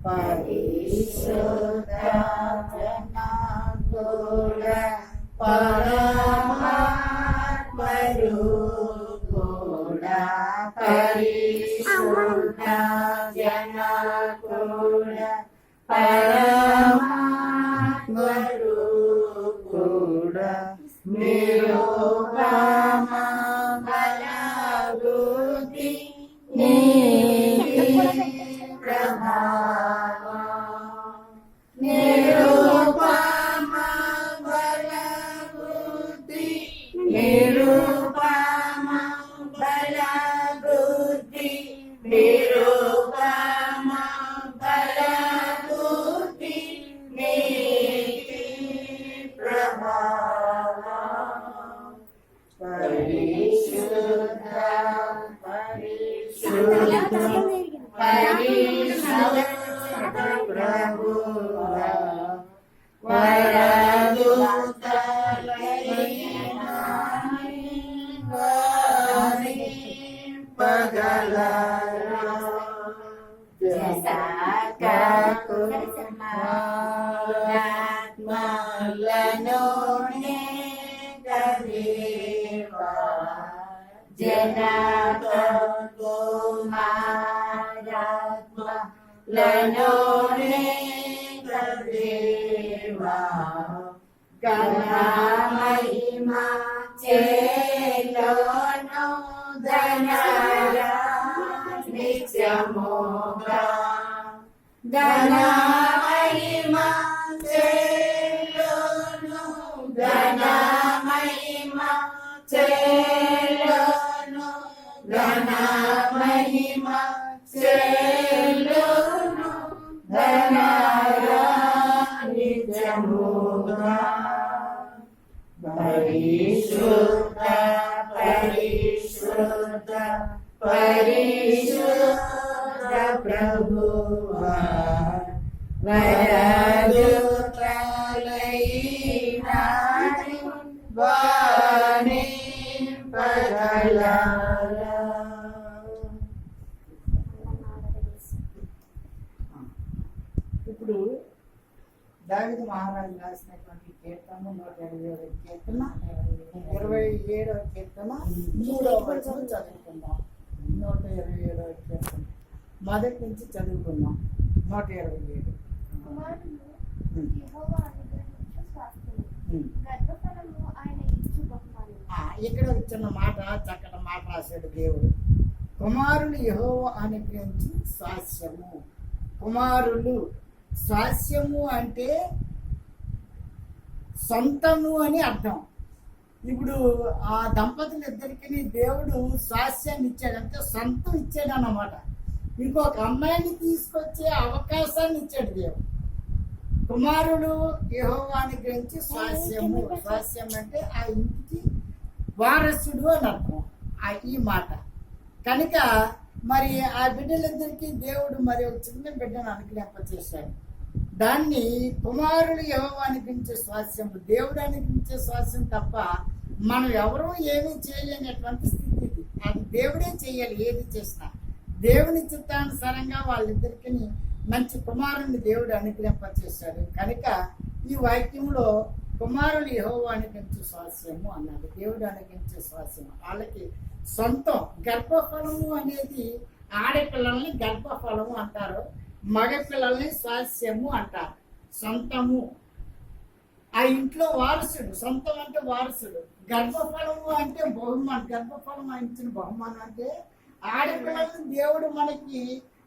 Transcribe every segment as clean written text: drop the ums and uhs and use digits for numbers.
పరిశుద్ధ జనాకుల పరమాత్మరు కూడా పరిశుద్ధ జనాకుల పరమాత్మరు కూడా నిరూపమ బలబుద్ధి మహిమా చేలోను ధనరా నిత్యముగా ధన మహిమా చేలోను ధన మహిమా చేలోను ధన మహిమా చేలోను ధనరా నిత్యముగా పరిశుద్ధ పరిశుద్ధ పరిశుద్ధ ప్రభువా వరదుతలైనాడు వాణి పగలరా. ఇప్పుడు దావీదు మహారాజు రాసినటువంటి కీర్తన 127వ కీర్తన 27వ కీర్తన 3వ వచనం చదువుకుందాం. 127వ కీర్తన మొదటి నుంచి చదువుకుందాం. 127. ఇక్కడ చిన్న మాట, చక్కటి మాట రాశాడు దేవుడు. కుమారులు యెహోవా అనుగ్రహించు స్వాస్యము. కుమారులు స్వాస్యము అంటే సొంతము అని అర్థం. ఇప్పుడు ఆ దంపతులు ఇద్దరికి దేవుడు స్వాస్యాన్ని ఇచ్చాడు, అంటే సొంతం ఇచ్చాడు అన్నమాట. ఇంకొక అమ్మాయిని తీసుకొచ్చే అవకాశాన్ని ఇచ్చాడు దేవుడు. కుమారుడు యెహోవాని గురించి స్వాస్యము. స్వాస్యం అంటే ఆ ఇంటికి వారసుడు అని అర్థం ఈ మాట. కనుక మరి ఆ బిడ్డలిద్దరికీ దేవుడు మరి ఒక చిన్న బిడ్డను అనుగ్రహింపచేశాడు. దాన్ని కుమారుడు యెహోవా అనిపించే స్వాస్యము, దేవుడు అనిపించే స్వాస్యం తప్ప మనం ఎవరూ ఏమీ చేయలేనటువంటి స్థితి. అది దేవుడే చేయాలి. ఏది చేసినా దేవుని చిత్తానుసారంగా వాళ్ళిద్దరికి మంచి కుమారుని దేవుడు అనుగ్రహింపచేశాడు. కనుక ఈ వాక్యంలో కుమారులు యెహోవా అనిపించే స్వాస్యము అన్నాడు. దేవుడు అనుగ్రహించే స్వాస్యము వాళ్ళకి సొంతం. గర్భఫలము అనేది ఆడపిల్లల్ని గర్భఫలము అంటారు, మగ పిల్లల్ని స్వాస్యము అంటారు. సొంతము ఆ ఇంట్లో వారసుడు. సొంతం అంటే వారసుడు. గర్భఫలము అంటే బహుమానం. గర్భఫలం ఇచ్చిన బహుమానం అంటే ఆడపిల్లలను దేవుడు మనకి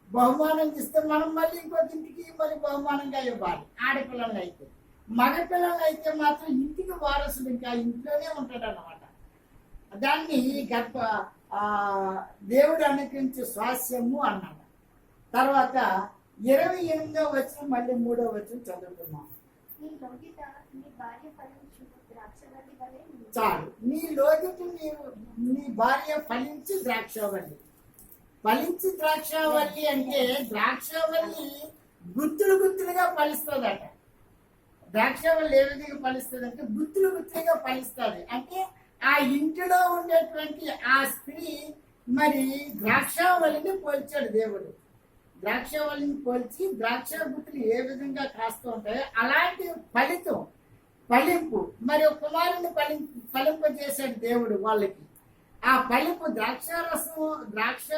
బహుమానం ఇస్తే మనం మళ్ళీ ఇంకొక ఇంటికి మళ్ళీ బహుమానంగా ఇవ్వాలి. ఆడపిల్లలు అయితే. మగపిల్లలు అయితే మాత్రం ఇంటికి వారసుడు, ఇంకా ఇంట్లోనే ఉంటాడు అన్నమాట. దాన్ని దేవుడు అనుగ్రహించే స్వాస్యము అన్నాడు. తర్వాత 28వ వచనం మళ్ళీ 3వ వచనం చదువుతున్నాం. చాలు. నీ లోగిట నీ భార్య ఫలించి ద్రాక్షవల్లి. ఫలించి ద్రాక్షవల్లి అంటే ద్రాక్షవల్లి గుత్తులు గుత్తులుగా ఫలిస్తుందట. ద్రాక్షవల్లి ఏ విధంగా ఫలిస్తుంది అంటే గుత్తులు గుత్తులుగా ఫలిస్తుంది. అంటే ఆ ఇంటిలో ఉండేటువంటి ఆ స్త్రీ మరి ద్రాక్షావళిని పోల్చాడు దేవుడు. ద్రాక్షావళిని పోల్చి ద్రాక్ష గుత్తులు ఏ విధంగా కాస్తూ ఉంటాయో అలాంటి ఫలింపు మరి ఒక కుమారుని ఫలింపజేశాడు దేవుడు వాళ్ళకి. ఆ ఫలింపు ద్రాక్ష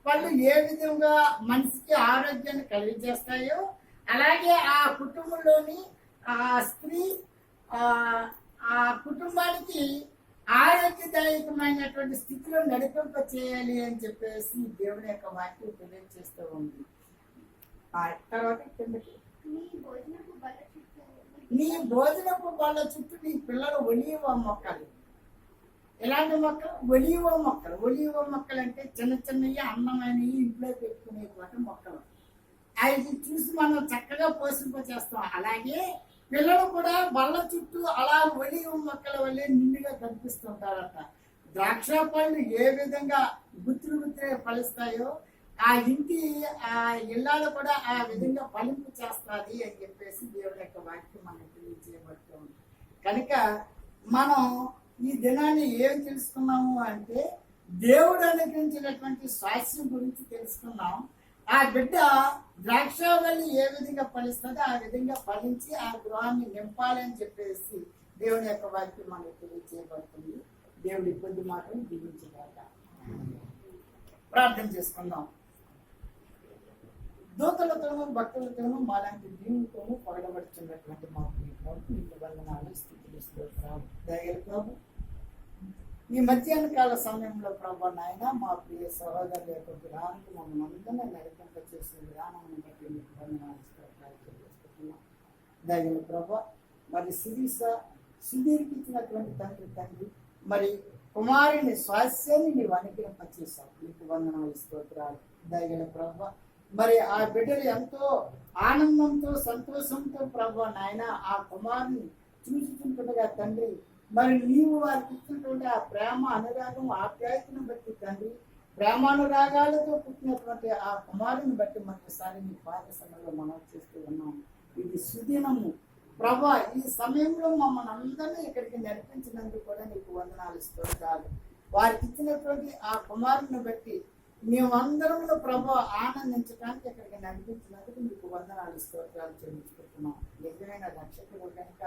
పళ్ళు ఏ విధంగా మనిషికి ఆరోగ్యాన్ని కలిగజేస్తాయో అలాగే ఆ కుటుంబంలోని ఆ స్త్రీ ఆ కుటుంబానికి ఆరోగ్యదాయకమైనటువంటి స్థితిలో నడిపింప చేయాలి అని చెప్పేసి దేవుని యొక్క వాక్యం తెలియజేస్తూ ఉంది. తర్వాత కిందకి నీ భోజనపు బల్ల చుట్టూ నీ పిల్లలు ఒలీవ మొక్కలు. ఎలాంటి మొక్కలు? ఒలీవ మొక్కలు. ఒలీవ మొక్కలు అంటే చిన్న చిన్నవి అందమైనవి ఇంట్లో పెట్టుకునేటువంటి మొక్కలు. అవి చూసి మనం చక్కగా పోషింప చేస్తాం. అలాగే పిల్లలు కూడా బల్ల చుట్టూ అలా ఒలీవ మొక్కల వల్లే నిండుగా కనిపిస్తుంటారట. ద్రాక్ష పళ్ళు ఏ విధంగా గుత్తులు ఫలిస్తాయో ఆ ఇంటి ఆ ఇళ్ళలో కూడా ఆ విధంగా ఫలింపు చేస్తుంది అని చెప్పేసి దేవుడి యొక్క వాక్యం మనకు తెలియజేయబడుతుంది. కనుక మనం ఈ దినాన్ని ఏం తెలుసుకున్నాము అంటే దేవుడు అనుగ్రహించినటువంటి స్వాస్థ్యం గురించి తెలుసుకున్నాం. ఆ బిడ్డ ద్రాక్షావళి ఏ విధంగా ఫలిస్తుందో ఆ విధంగా ఫలించి ఆ గృహాన్ని నింపాలని చెప్పేసి దేవుని యొక్క వాక్యం మనకు తెలియజేయబడుతుంది. దేవుడి కొద్ది మాటలు దీవించగలట. ప్రార్థన చేసుకుందాం. దూతలతోనూ భక్తులతోనూ మాలాంటి దీవులతోనూ పొగడబడుతున్నటువంటి మా నీకు వందనాలు, స్థితులు, స్తోత్రాలు. దయగల ప్రభు, ఈ మధ్యాహ్న కాల సమయంలో ప్రభు నాయన మా ప్రియ సహోదరుల యొక్క విధానానికి మమ్మల్ని అందరినీ నడిపింప చేసిన విధానాన్ని బట్టి మీకు వందనాలు, స్తోత్రాలు తెలియజేస్తున్నాం. దయగల ప్రభు, మరి సుధీర్కి ఇచ్చినటువంటి తండ్రి మరి కుమారుని స్వాస్థ్యాన్ని నీవు అనుగ్రహింపచేశావు. నీకు వందనాలు, స్తోత్రాలు. దయగల ప్రభు, మరి ఆ బిడ్డలు ఎంతో ఆనందంతో సంతోషంతో ప్రభు నాయన ఆ కుమారుని చూసుకుంటుండగా తండ్రి మరి నీవు వారికి ఇచ్చినటువంటి ఆ ప్రేమ అనురాగం ఆప్యాయతను బట్టి తండ్రి ప్రేమానురాగాలతో పుట్టినటువంటి ఆ కుమారుని బట్టి మరొకసారి నీ పాద సమయంలో మనం చేస్తూ ఉన్నాం. ఇది సుదినము ప్రభా. ఈ సమయంలో మమ్మల్ని అందరినీ ఇక్కడికి నడిపించినందుకు కూడా నీకు వందనాలు, స్తోత్రాలు. వారికి ఇచ్చినటువంటి ఆ కుమారుని బట్టి మేమందరంలో ప్రభు ఆనందించడానికి ఇక్కడికి నడిపించినందుకు నీకు వందనాలు, స్తోత్రాలు చెల్లించుకుంటున్నాం. నిజమైన రక్షకుడు కనుక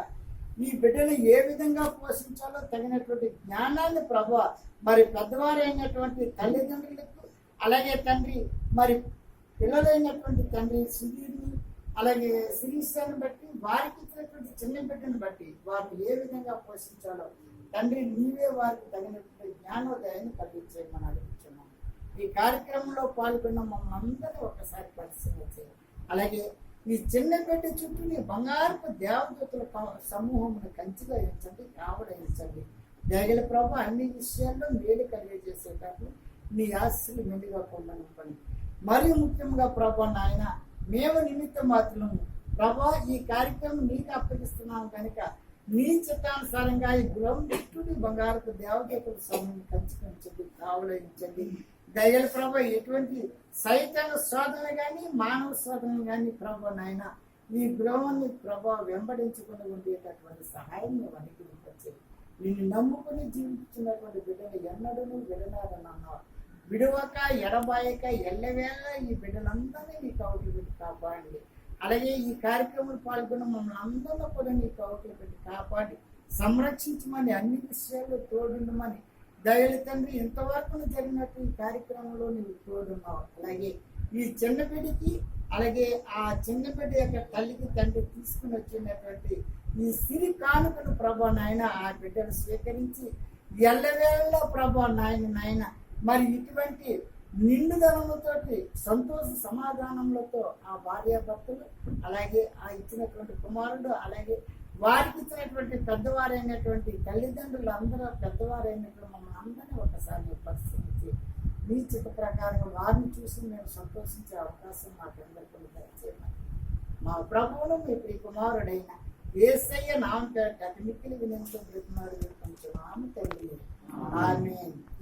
ఈ బిడ్డలు ఏ విధంగా పోషించాలో తగినటువంటి జ్ఞానాన్ని ప్రభు మరి పెద్దవారైనటువంటి తల్లిదండ్రులకు అలాగే తండ్రి మరి పిల్లలైనటువంటి తండ్రి సుధీర్ని అలాగే శిరీషాన్ని బట్టి వారికి ఇచ్చినటువంటి చిన్న బిడ్డను బట్టి వారిని ఏ విధంగా పోషించాలో తండ్రి నీవే వారికి తగినటువంటి జ్ఞానోదయాన్ని కలిగించేయమని అడుగుతున్నాం. ఈ కార్యక్రమంలో పాల్గొన్న మమ్మల్ని అందరూ ఒకసారి పరిశీలన చేయాలి. అలాగే ఈ చిన్న బిడ్డ చుట్టూ నీ బంగారపు దేవదూతల సమూహమును కంచిగా ఎంచండి, కావడించండి. దయగల ప్రభు అన్ని విషయాల్లో మేలు కలిగజేసేటప్పుడు నీ ఆశలు మెండుగా పొందనివ్వండి. మరియు ముఖ్యంగా ప్రభు నాయన మేము నిమిత్త మాత్రము ప్రభా ఈ కార్యక్రమం నీకు అప్పగిస్తున్నాం కనుక నీ చిత్తానుసారంగా ఈ గృహం చుట్టూ బంగారపు దేవదూతల సమూహం కంచుకొంచండి, కావడించండి. దయగల ప్రభు ఎటువంటి సైతాన శోధన కానీ మానవ శోధన కానీ ప్రభు నాయన ఈ గృహాన్ని ప్రభు వెంబడించుకుని ఉండేటటువంటి సహాయం నువ్వు అనుగ్రహించండి. నిన్ను నమ్ముకుని జీవించినటువంటి బిడ్డను ఎన్నడూ విడనాడనన్నావు. విడువక ఎడబాయక ఎల్లవేళ ఈ బిడ్డలందరినీ నీ కౌకిలు పెట్టి కాపాడండి. అలాగే ఈ కార్యక్రమంలో పాల్గొన్న మమ్మల్ని అందరిలో కూడా నీ కౌకిలు పెట్టి కాపాడి సంరక్షించమని అన్ని విషయాల్లో తోడుండమని దయల తండ్రి ఇంతవరకు జరిగినట్టు ఈ కార్యక్రమంలో నువ్వు తోడున్నావు. అలాగే ఈ చిన్న బిడ్డకి అలాగే ఆ చిన్న బిడ్డ యొక్క తల్లికి తండ్రి తీసుకుని వచ్చినటువంటి ఈ సిరి కానుకను ప్రభా నాయన ఆ బిడ్డను స్వీకరించి ఎల్లవేళ ప్రభా నాయన మరి ఇటువంటి నిండుదనముతోటి సంతోష సమాధానములతో ఆ భార్యాభర్తలు అలాగే ఆ ఇచ్చినటువంటి కుమారుడు అలాగే వారికి ఇచ్చినటువంటి పెద్దవారైనటువంటి తల్లిదండ్రులు అందరూ పెద్దవారైనటువంటి మమ్మల్ని అందరినీ ఒకసారి పరిశీలించి మీ చిత్త ప్రకారం వారిని చూసి మేము సంతోషించే అవకాశం మాకందరికీ దయచేయమని మా ప్రభువును మీ ప్రియ కుమారుడైన యేసయ్య నామం పేరిట మిక్కిలి వినంతో బ్రతిమాడు కొంచెం ఆమె తల్లి ఆమేన్.